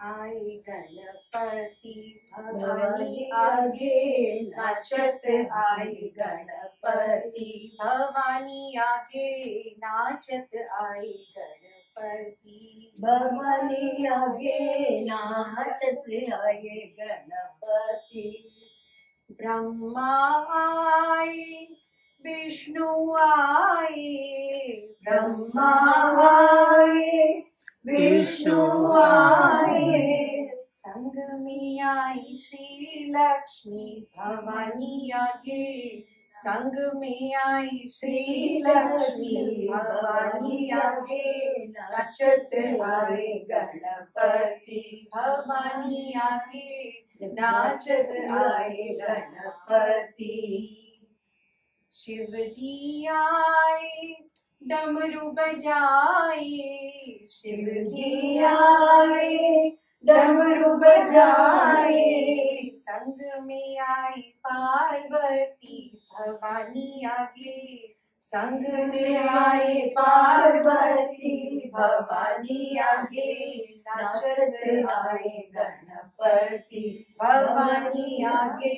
आए गणपति भवानी आगे, नाचत आए गणपति भवानी आगे, नाचत आए गणपति भवानी आगे, नाचत आए गणपति। ब्रह्मा आए विष्णु आए, ब्रह्मा आए विष्णु आए, संग में आई श्री लक्ष्मी भवानी आगे, संग में आई श्री लक्ष्मी भवानी आगे, नाचत आए गणपति भवानी आगे, नाचत आए गणपति। शिव जी आए डमरू बजाए, शिव जी आए डमरू बजाए, संग में आई पार्वती भवानी आगे, संग में आए पार्वती भवानी आगे, नाचत आए गणपति भवानी आगे,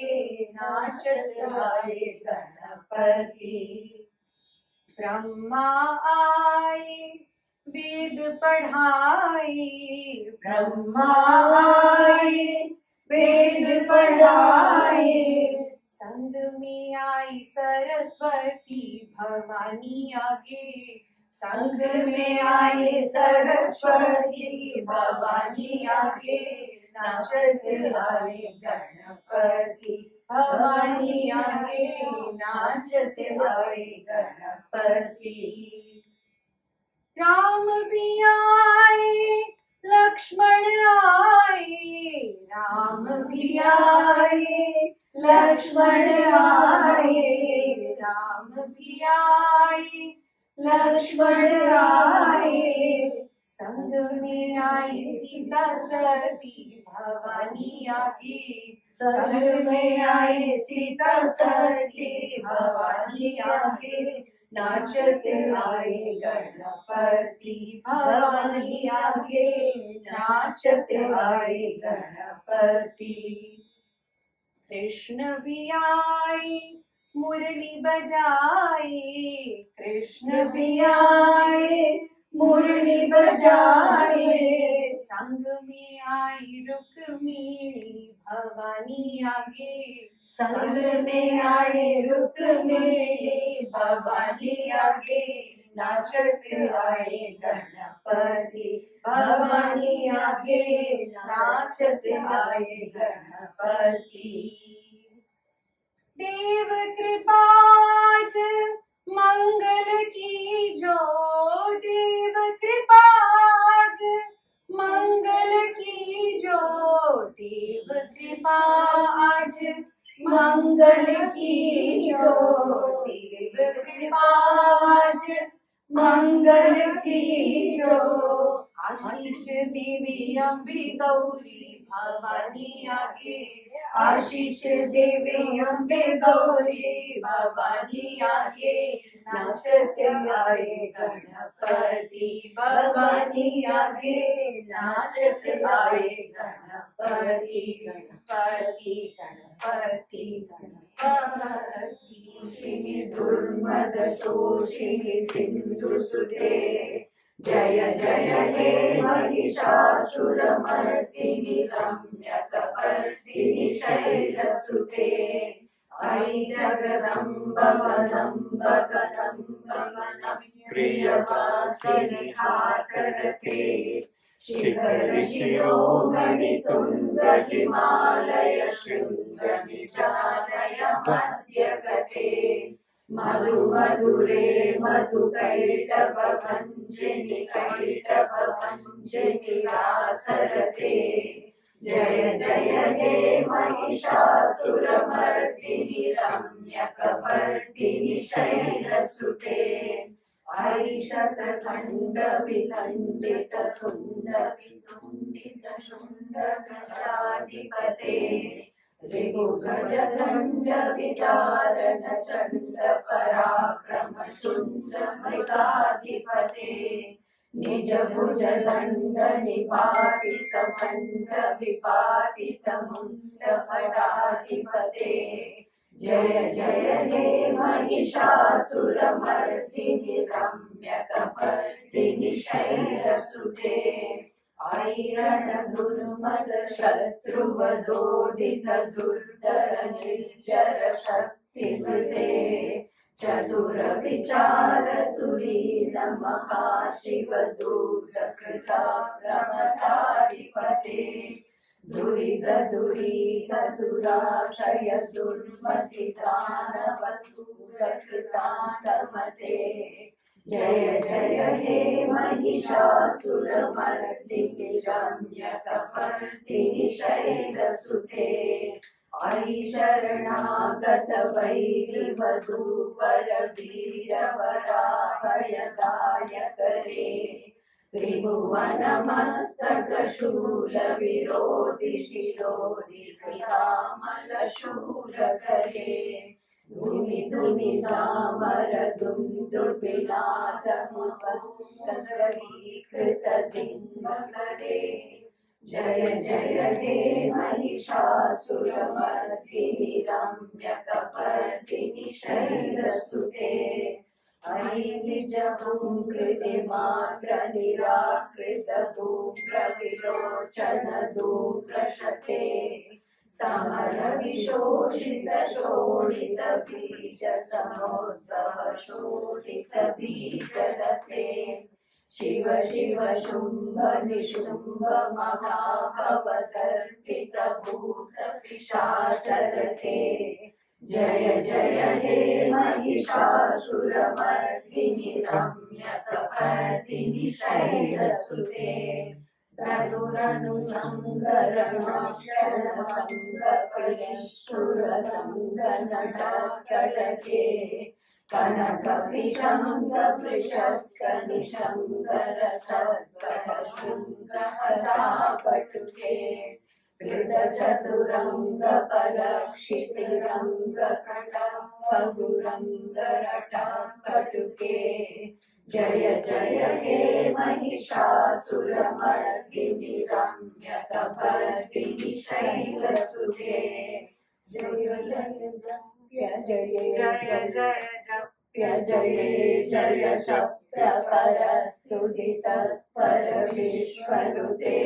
नाचत आए गणपति। ब्रह्मा आए वेद पढ़ाए, ब्रह्मा आए वेद पढ़ाए, संग में आई सरस्वती भवानी आगे, संग में आए सरस्वती भवानी आगे, नाचत आए गणपति भवानी आगे, नाचत आए गणपति। राम भी आए लक्ष्मण आए, राम भी आए लक्ष्मण आए, राम भी आए लक्ष्मण आए, संग में आई सीता सती भवानी आगे, संग में आए सीता सती भवानी आगे, नाचत आए गणपति भवानी आगे, नाचत आए गणपति। कृष्ण भी आए मुरली बजाए, कृष्ण भी आए मुरली बजाए, संग में आई रुक्मिणी भवानी आगे, संग में आए रुक्मिणी भवानी आगे, नाचत आए गणपति भवानी आगे, नाचत आए गणपति। देव कृपाज मंगल की जो, देव कृपाज मंगल की जो, देव कृपा आज मंगल की जो, देव कृपा आज मंगल की जो, आशीष देवी अम्बे गौरी भवानी आगे, आशीष देवी अम्बे गौरी भवानी आगे, नाचत आए गणपति भवानी आगे, नाचत आए गणपति गणपति गणपति गणपति। दुर्मद शोषिणि सिन्धुसुते, जय जय हे महिषासुरमर्दिनि रम्यकपर्दिनि शैलसुते, अयि जगदम्ब कदम्ब कदम्ब प्रियवासिनि हासरते, शिखर शिरोमणि तुंग हिमालय शृंग निजालय मध्यगते, मधु मधुरे मधु कैटभ भंजिनि कैटभ भंजिनि रासरते, जय जय हे महिषासुरमर्दिनि रम्यकपर्दिनि शैलसुते, ऐशतखण्ड विखण्डित तुण्ड वितुण्डित शुण्ड गजाधिपते, ऋगुगजदण्ड विदारण चण्ड पराक्रम शुण्ड मृगाधिपते, निज भुज दंड निपातित खंड विपातित मुंड पटाधिपते जय जय हे महिषासुरमर्दिनि रम्यकपर्दिनि शैलसुते आईरण दुर्मद शत्रुवदोदित दुर्धर निर्जर शक्तिमृते चतुर विचार तुरीन महाशिव दूत कृता प्रमथाधिपते दुरिद दुरीह दुराशय दुर्मति दानवदूत कृतान्तमते जय जय हे महिषासुरमर्दिनि रम्यकपर्दिनि शैलसुते आई शरणागत वैरिवधूवर वीरवराभयदायक रे त्रिभुवनमस्तक शूल विरोधि शिरोधि कृतामल शूल करे धूमि धूमि डामर दुन्दुभिनाद कृत दिङ्गरे जय जय हे महिषासुरमर्दिनि रम्यकपर्दिनि शैलसुते अयि निजभुङ्कृतिमात्र निराकृत धूम्र विलोचन धूम्रशते समर विशोषित शोणित बीज समुद्भव शोणित बीजलते शिव शिव शुम्भ निशुम्भ महाकवदर्पित भूत पिशाचरते जय जय हे महिषासुरमर्दिनि रम्यकपर्दिनि शैलसुते धनुरनुसङ्गरणक्षरसङ्गपरिशुरदङ्गनटकटके कनकपिशङ्गपृषत्कनिशङ्कर सद्गतशृङ्गहतापटुके कृतचतुरङ्गपलक्षितिरङ्गकटपगुरङ्गरटपटुके जय जय हे महिषासुरमर्दिनि रम्यकपर्दिनि शैलसुते जय जय शप्तपरस्तुति तत्पर विश्वनुते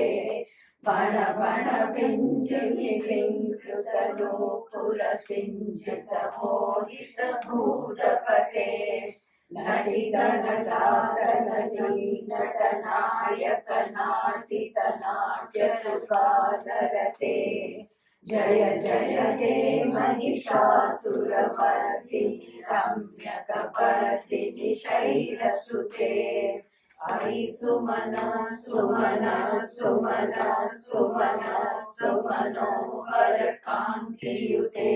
बण बण पिञ्जिमि विङ्कृत नूपुर सिञ्जित मोहित भूतपते नटित नटातनटी नटनायक नाटित नाट्य सुखानरते जय जय हे महिषासुरमर्दिनि रम्यकपर्दिनि शैलसुते आई सुमन सुमन सुमन सुमन सुमनोहर कान्तियुते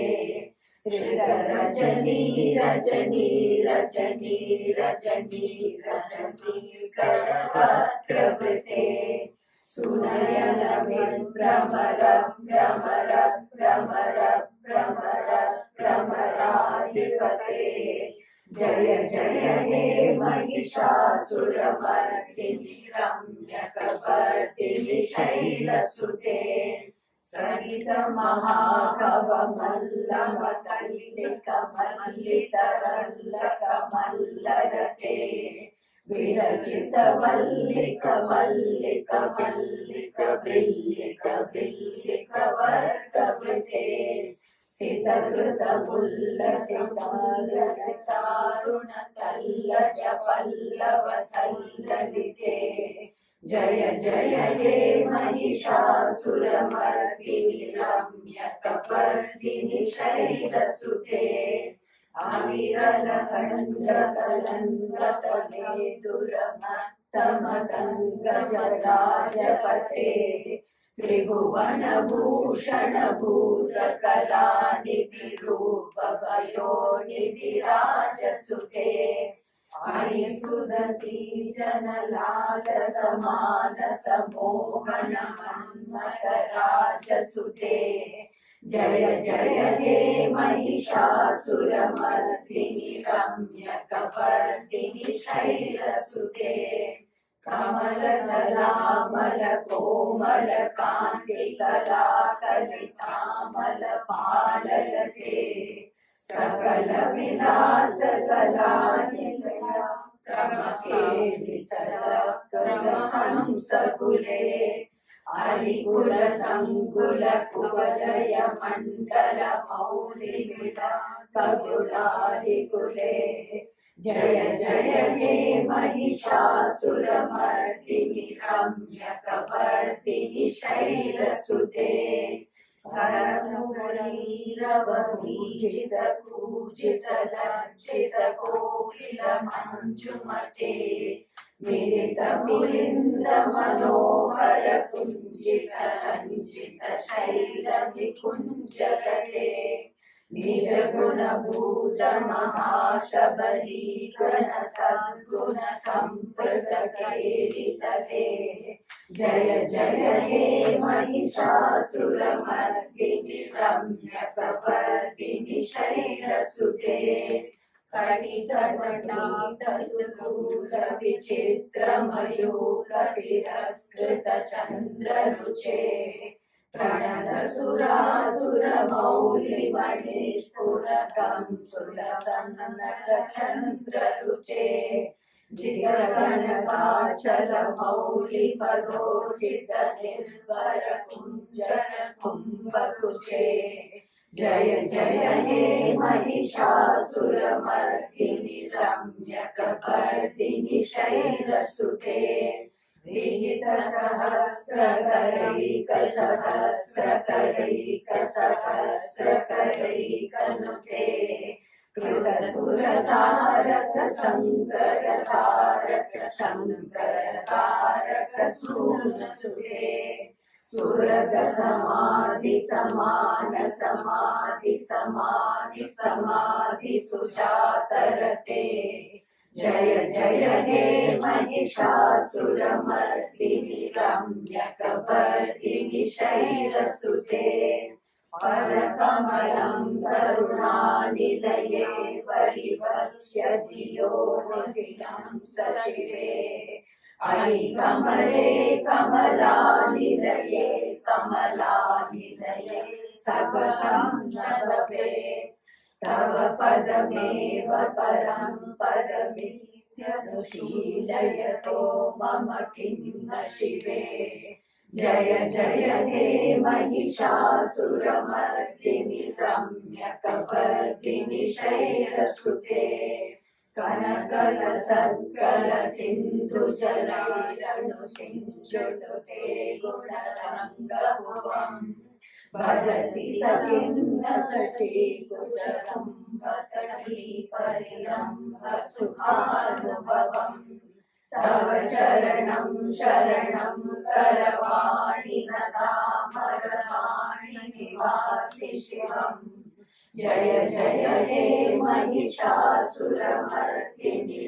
रजनी रजनी रजनी रजनी रजनी गणवक्त्रवृते सुनयन भ्रमर भ्रमर भ्रमर भ्रमर भ्रमराधिपते जय जय हे महिषासुरमर्दिनि रम्यकपर्दिनि शैलसुते सहित महाभवमल्लमतल्लिकमल्लितरल्लकमल्लरते विरचित वल्लिक वल्लिक वल्लिक बिल्लिक बिल्लिक वर्गवृते सितकृत मुल्लसितारुण तल्लज पल्लव सल्लसिते जय जय हे महिषासुरमर्दिनि रम्यकपर्दिनि शैलसुते अविरल खण्ड कलङ्गतले दुरमत्तमतङ्गजराजपते त्रिभुवनभूषण भूतकलानिधि रूपभयोनिधि राजसुते आई सुदती जनलाल समानस मोहन मन्मथ राजसुते जय जय हे महिषासुरमर्दिनि रम्यकपर्दिनि शैलसुते कमलदलामल कोमल कांति कला कलितामल पाललते सकल विलास कला निलया क्रमकेलि सचक्रम हंस कुले अरिकुल संकुल कुवलय मंडल मौलि विला कगुलारिकुले जय जय हे महिषासुरमर्दिनि रम्यकपर्दिनि शैलसुते धर्मपुरीरवभूषित पूजित लज्जित कोकिल मंजुमते मिलित मिलिंद मनोहर कुंजित रंजित शैल निकुंजगते निज गुण भूत महाशबरी गण सद्गुण संप्रत केलितते जय जय हे महिषासुरमर्दिनि रम्यकपर्दिनि शैलसुते कलितकटाक्षतुल विचित्रमयूख तिरस्कृत चन्द्ररुचे प्रणतसुरासुरमौलिमणिस्फुरतं सुलसन्नतचन्द्ररुचे जितकनकाचलमौलिपदोचित निर्भर कुञ्जर कुम्भकुचे जय जय हे महिषासुरमर्दिनि रम्यकपर्दिनि शैलसुते विजित सहस्रकरैकसहस्रकरैकनुते कृतसुरतारक संकरतारक संकरतारक सूरसुते सुरत समाधि समान समाधि समाधि समाधि सुजातरते जय जय हे महिषासुरमर्दिनि रम्यकपर्दिनि शैलसुते परकमलं करुणानिलये परिवस्य धियो निधिनं सशिवे अयि कमले कमलानिलये कमलानिलये सकलं नभवे तव पदमेव परं पदमित्यनुशीलयतो मम किं न शिवे जय जय हे महिषासुरमर्दिनि रम्यकपर्दिनि शैलसुते कनकलसत्कल सिन्धुजलैरनुसिञ्चुनुते गुणरङ्गभुवम् भजति सखिन्न सचीकुचरं भटि परिरम्भ सुखानुभवम् तव शरणं शरणं करवाणि नतामरवाणि निवासि शिवम् जय जय हे महिषासुरमर्दिनि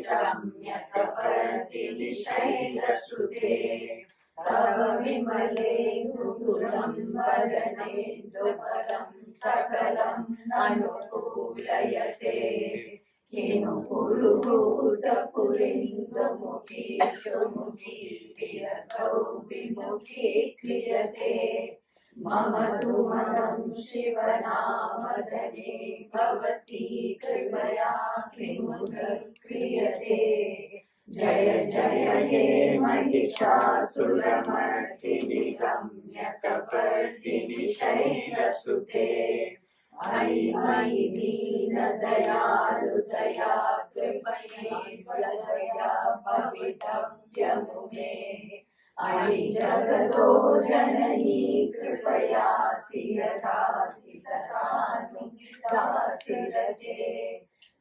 रम्यकपर्दिनि शैलसुते तव विमले गुरुलं वदने सुबलं सकलं अनुकूलयते किनु पुरुहूतपुरिन्दुमुखी सुमुखी विरसौ विमुखी क्रियते मम तु मनं शिवनामधने भवती कृपया क्रियते जय जय हे महिषासुरमर्दिनि रम्यकपर्दिनि शैलसुते अयि मयि दीनदयालुदया कृपया भवितव्यमुमे अयि जगतो जननी कृपया सिरदासि तथानुदासि रते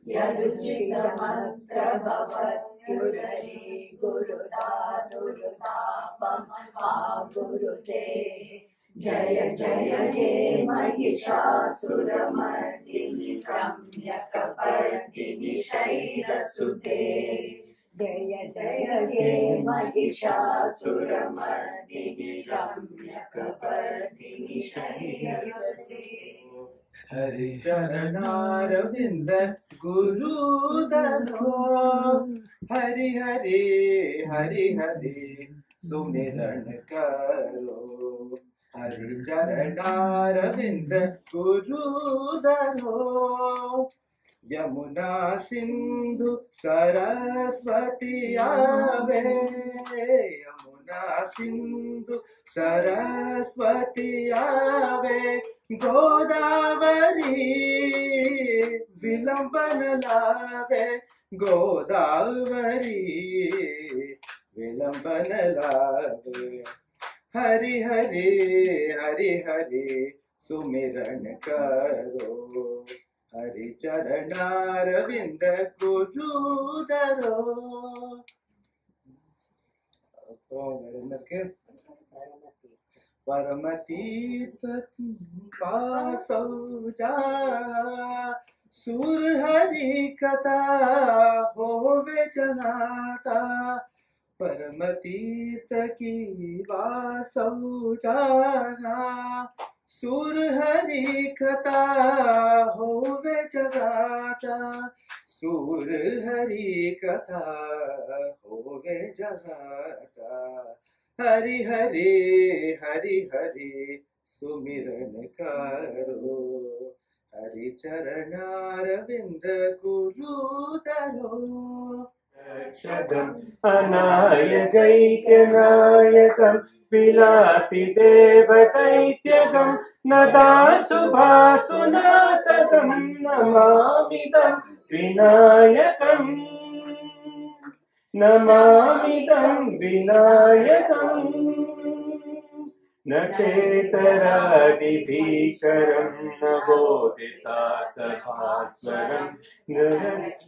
यदुचितमत्र भवत्युदरे गुरुदातुरुतापं गुरुते जय जय हे महिषासुरमर्दिनि रम्यकपर्दिनि शैलसुते जय जय हे महिषासुरमर्दिनि रम्यकपर्दिनि शैलसुते हरि चरणारविंद गुरुदनो हरि हरि हरि हरि सुमिरन करो हरि चरणारविंद गुरुदनो यमुना सिंधु सरस्वती आवे यमुना सिंधु सरस्वती आवे गोदावरी विलंबन लावे गोदावरी विलंबन लावे हरि हरि हरि हरि सुमिरन करो हरि चरणारविंद गुरुदरो परमतीत पासौ जा सुर हरि कथा होवे जनाता परमतीत की वासौ जाना सुर हरि कथा होवे जगाता सुर हरि कथा होवे जगाता हरि हरि हरि हरि सुमिरन करो हरि चरणारविंद गुरुदरो रक्षकम् अनायकैक्यनायकम् विलासिदेवदैत्यकम् नदाशुभासुनाशकम् नमामिदम् विनायकम् नमामिदम् विनायकम् नटेतरादिभीकरम् नवोदितातभास्वरम्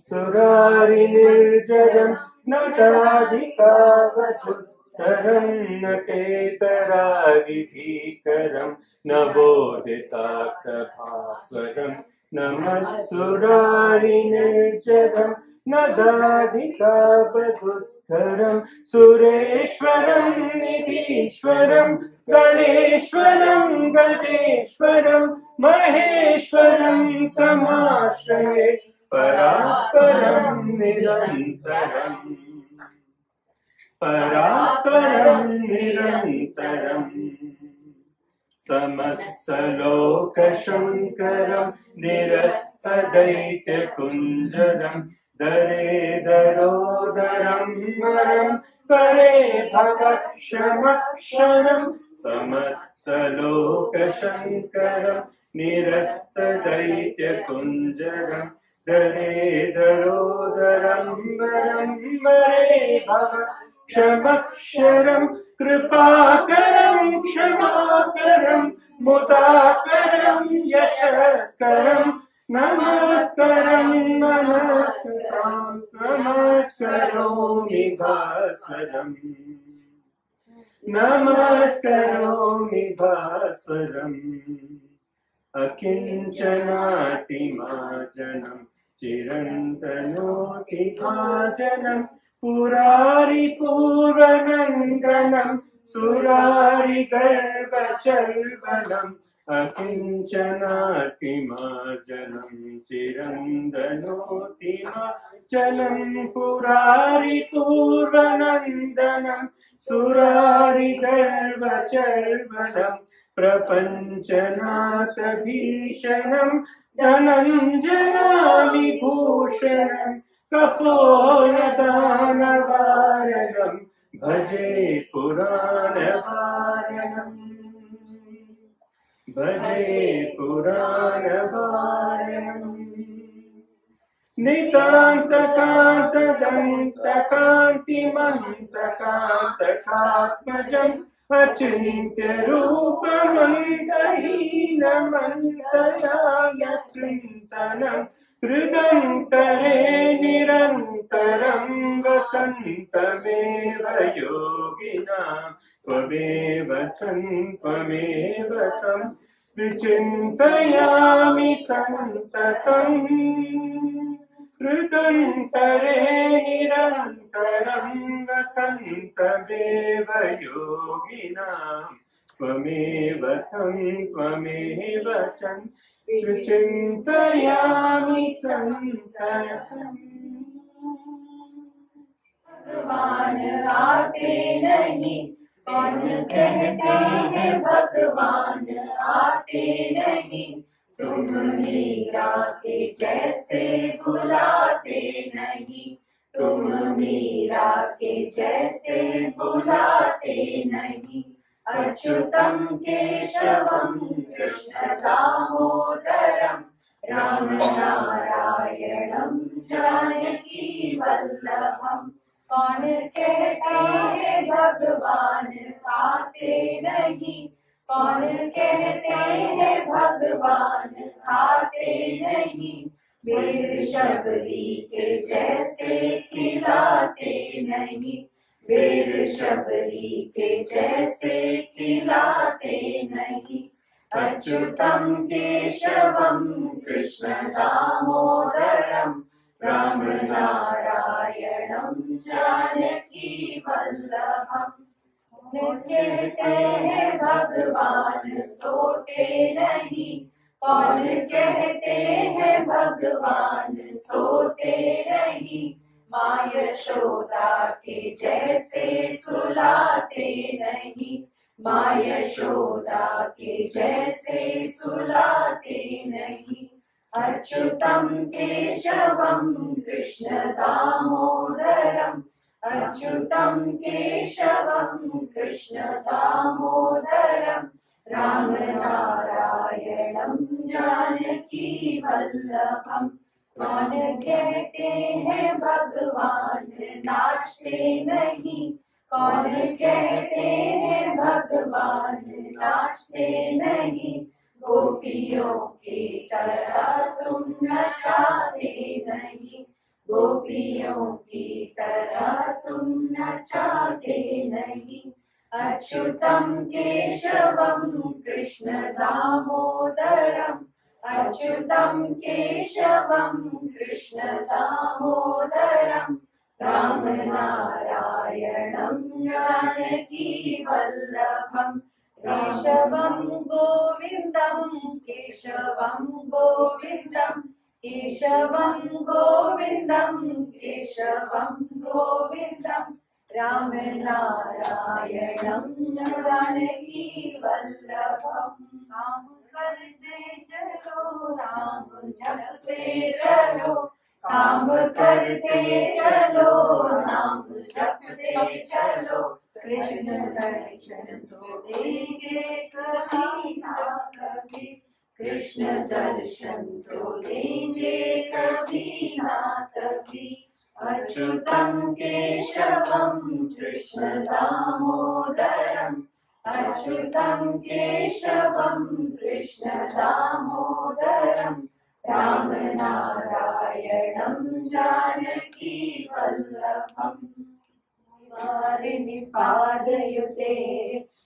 सुरारिनिर्जरम् नटाधिकावधुत्तरम् नटेतरादिभीकरम् नवोदितातभास्वरम् नमः सुरारिनिर्जरम् नदाधिकावधुत्तरम् सुरेश्वरम् निधीश्वरम् गणेश्वरम् गजेश्वरम् महेश्वरम् समाश्रये परात्परम् निरन्तरम् परात्परम् निरन्तरम् समस्तलोकशङ्करम् निरस्तदैत्यकुञ्जरम् दरेदरोदरम् वरम् परे भवक्षमक्षरम् समस्तलोकशङ्करम् निरस्तदैत्यकुञ्जरम् दरेदरोदरम् वरम् परे भवक्षमक्षरम् कृपाकरम् क्षमाकरम् मुदाकरम् यशस्करम् नमस्करम् नमस्करोमि भास्वरम् नमस्करोमि भास्वरम् अकिञ्चनातिमार्जनम् चिरन्तनोति भाजनम् पुरारिपूर्वनन्दनम् सुरारिगर्भचर्वणम् अकिञ्चनातिमार्जनम् चिरन्तनोतिमार्जनम् पुरारिपूर्वनन्दनम् सुरारिगर्भचर्वणम् प्रपञ्चनाथभीषणम् धनञ्जनाविभूषणम् कपोलदानवारणम् भजे पुराणवारणम् भजे पुराणवारणम् नितान्तकान्तदन्तकान्तिमन्तकान्तकात्मजम् अचिन्त्यरूपमन्तहीनमन्तरायकृन्तनम् हृदन्तरे निरन्तरं वसन्तमेव योगिनां त्वमेव त्वमेव तं विचिन्तयामि सन्ततम् हृदन्तरे निरन्तरं वसन्तमेव योगिनां त्वमेव तं त्वमेव चं चिन्तयामि सन्ततम्। भगवान आते नहीं, कौन कहते हैं भगवान आते नहीं, तुम मीरा के जैसे बुलाते नहीं, तुम मीरा के जैसे बुलाते नहीं। अच्युतम केशवम कृष्ण दामोदरम राम नारायणम जानकी वल्लभम। कौन कहते हैं भगवान आते नहीं, कौन कहते हैं भगवान खाते नहीं, वीर शबरी के जैसे खिलाते नहीं, वीर शबरी के जैसे खिलाते नहीं। अच्युतम केशवम कृष्ण दामोदरम राम नारायणम जानकी वल्लभम। कहते हैं भगवान सोते नहीं, कौन कहते हैं भगवान सोते नहीं, माँ यशोदा के जैसे सुलाते नहीं, माँ यशोदा के जैसे सुलाते नहीं। अच्युतम केशवम कृष्ण दामोदरम, अच्युतम केशवम कृष्ण दामोदरम राम नारायणम जानकी वल्लभम। कौन कहते हैं भगवान नाचते नहीं, कौन कहते हैं भगवान नाचते नहीं, गोपियों की तरह तुम नचाते नहीं, गोपियों की तरह तुम नचाते नहीं। अच्युतम केशवम कृष्ण दामोदरम, अच्युतम केशवम कृष्ण दामोदरम राम नारायणम जानकी वल्लभम। केशवम गोविंदम, केशवम गोविंदम, केशवम गोविंदम, केशवम गोविंदम राम नारायणम जानकी वल्लभम। नाम करते चलो, नाम जपते चलो, काम करते चलो, नाम जपते चलो, कृष्ण दर्शन तो देंगे कभी ना कभी, कृष्ण दर्शन तो देंगे कभी ना कभी। अच्युतम केशवम कृष्ण दामोदरम, अच्युतम केशवम कृष्ण दामोदरम राम नारायणम जानकी वल्लभम। वारिणि पादयुते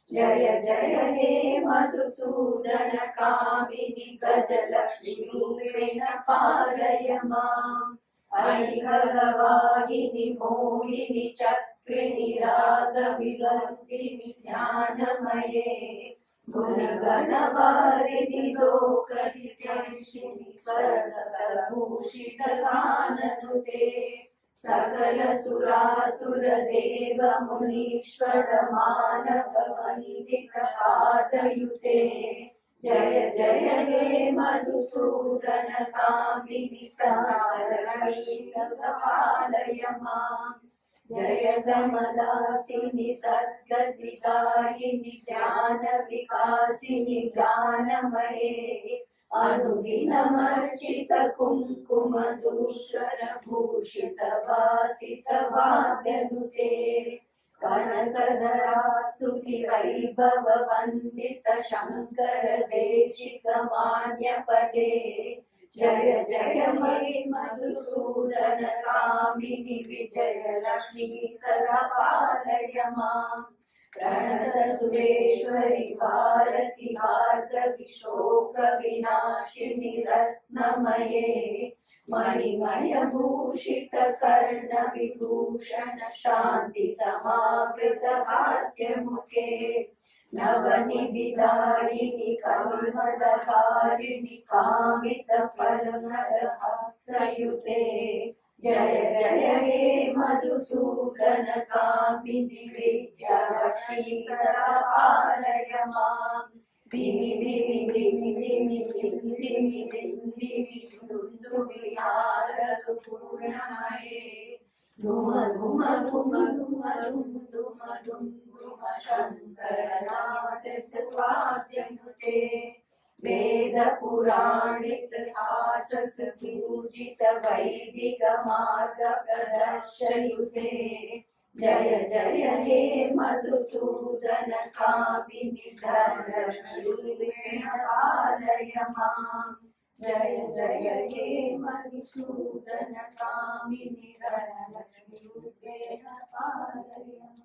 जय जय हे मधुसूदन कामिनि गजलक्ष्मी रूपेण पालय माम्। ऐकलवाहिनि मोहिनि चक्रिणि रागविलङ्घिनि ज्ञानमये, गुणगणवारिणि लोकहितैषिणि सरसतभूषितगाननुते, सकल सुरासुरदेव मुनीश्वर मानव वन्दित पादयुते। जय जय हे मधुसूदन कामिनि सागरक्षीरपालय माम्। जय जमदासिनि सद्गतिदायिनि ज्ञान विकासिनि ज्ञानमये, अनुदिनमर्चित कुङ्कुम दूषर भूषित वासित वाद्यनुते, कनकधरा स्तुति वैभव वन्दित शङ्कर देशिक मान्यपदे। जय जय हे मधुसूदन कामिनि विजय लक्ष्मी सदा पालय माम्। प्रणत सुरेश्वरि भारति भार्गवि शोक विनाशिनि रत्नमये, मणिमयभूषित कर्ण विभूषण शांति समावृत हास्य मुखे नवनिधिदायिनि कलिमलहारिणि कामित फलमद हस्तयुते जय जय हे मधुसूदन कामिनि विद्यावती सदापालय माम् धिमि धिमि धिमि धिमि धिमि धिमि धिमि धिमि दुन्दुभिहारसुपूर्णमये धुम धुम धुम धुम धुम धुम धुम धुम शङ्करनाथ स्वाद्यनुते वेद पुराणित शासस पूजित वैदिक मार्ग प्रदर्शयुते जय जय हे मधुसूदन कामिनि धनलक्ष्मीरूपेण पालय माम् जय जय हे मधुसूदन कामिनि धनलक्ष्मीरूपेण पालय माम्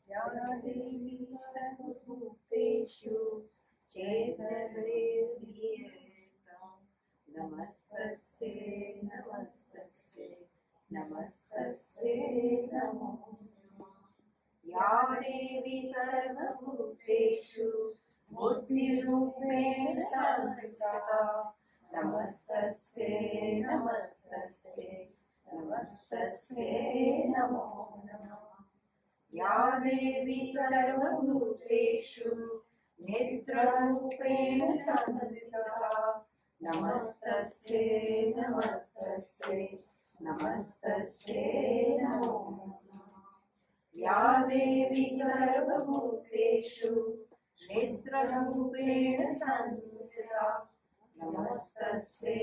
या देवी सर्वभूतेषु चेतनैर्नियता नमस्तस्यै नमस्तस्यै नमस्तस्यै नमो नमः या देवी सर्वभूतेषु बुद्धिरूपेण संस्थिता नमस्तस्यै नमस्तस्यै नमस्तस्यै नमो नमः या देवी सर्वभूतेषु नेत्ररूपेण संस्थिता नमस्तस्यै नमस्तस्यै नमस्तस्यै नमो नमः या देवी सर्वभूतेषु नेत्ररूपेण संस्थिता नमस्तस्यै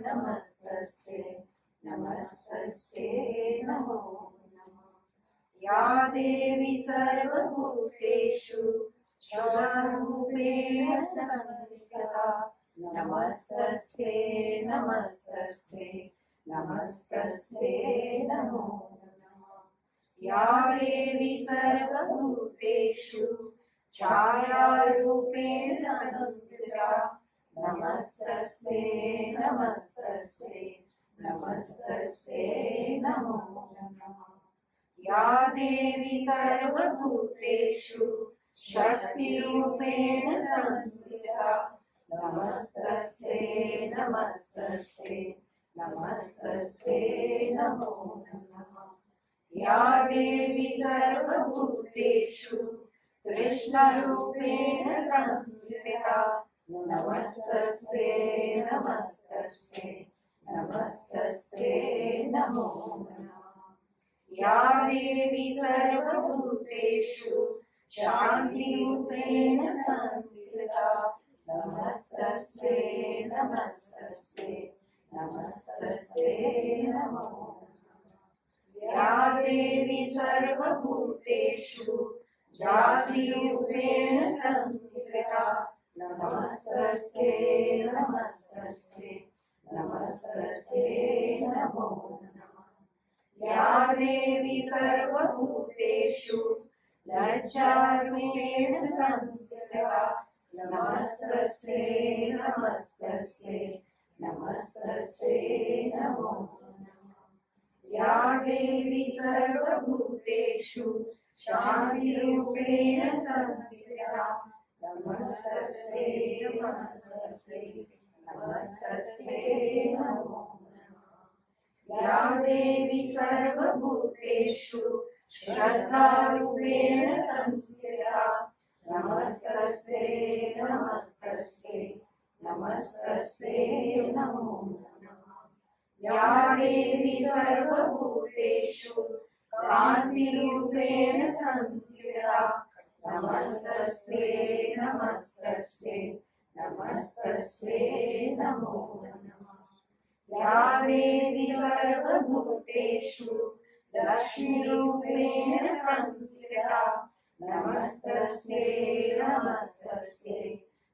नमस्तस्यै नमस्तस्यै नमो नमः या देवी सर्वभूतेषु चक्षुरूपेण संस्थिता नमस्तस्यै नमस्तस्यै नमस्तस्यै नमो नमः या देवी सर्वभूतेषु छायारूपेण संस्थिता नमस्तस्यै नमस्तस्यै नमस्तस्यै नमो नमः या देवी सर्वभूतेषु शक्तिरूपेण संस्थिता नमस्तस्यै नमस्तस्यै नमस्तस्यै नमो नमः या देवी सर्वभूतेषु कृष्णरूपेण संस्थिता नमस्तस्यै नमस्तस्यै नमस्तस्यै नमो नमः या देवी सर्वभूतेषु शान्तिरूपेण संस्थिता नमस्तस्यै नमस्तस्यै नमस्तस्यै नमो नमः या देवी सर्वभूतेषु जातिरूपेण संस्थिता नमस्तस्यै नमस्तस्यै नमस्तस्यै नमो नमः या देवी सर्वभूतेषु लज्जारूपेण संस्थिता नमस्तस्यै नमस्तस्यै नमस्तस्यै नमो नमः या देवी सर्वभूतेषु शान्तिरूपेण संस्थिता नमस्तस्यै नमस्तस्यै नमस्तस्यै नमो नमः या देवी सर्वभूतेषु श्रद्धारूपेण संस्थिता नमस्तस्यै नमस्तस्यै नमस्तस्यै नमो नमः या देवी सर्वभूतेषु कान्तिरूपेण संस्थिता नमस्तस्यै नमस्तस्यै नमस्तस्यै नमो नमः या देवी सर्वभूतेषु लक्ष्मीरूपेण संस्थिता नमस्तस्यै नमस्तस्यै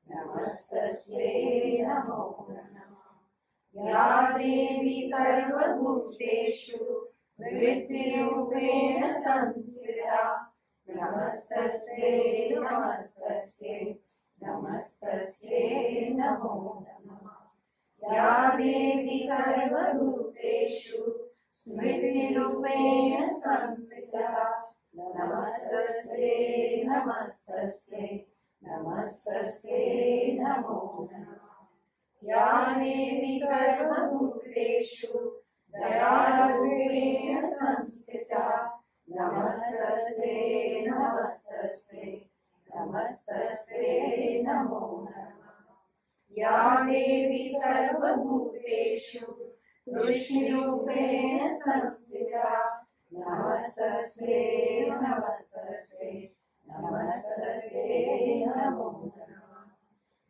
नमस्तस्यै नमो नमः या देवी सर्वभूतेषु वृत्तिरूपेण संस्थिता नमस्तस्यै नमस्तस्यै नमस्तस्यै नमो नमः या देवी सर्वभूतेषु स्मृतिरूपेण संस्थिता नमस्तस्यै नमस्तस्यै नमस्तस्यै नमो नमः। या देवी सर्वभूतेषु दयारूपेण संस्थिता नमस्तस्यै नमस्तस्यै नमस्तस्यै नमो नमः। या देवी सर्वभूतेषु तुष्टिरूपेण संस्थिता नमस्तस्यै नमस्तस्यै नमस्तस्यै नमो नमः।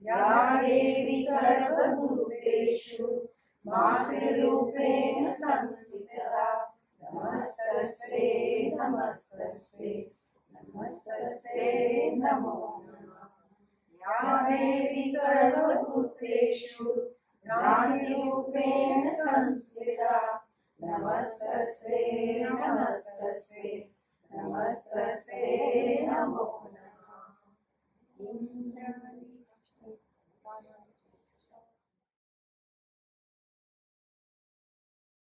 या देवी सर्वभूतेषु मातृरूपेण संस्थिता नमस्तस्यै नमस्तस्यै नमस्तस्यै नमो नमः। या देवी सर्वभूतेषु भ्रान्तिरूपेण संस्थिता नमस्तस्यै नमस्तस्यै नमस्तस्यै नमो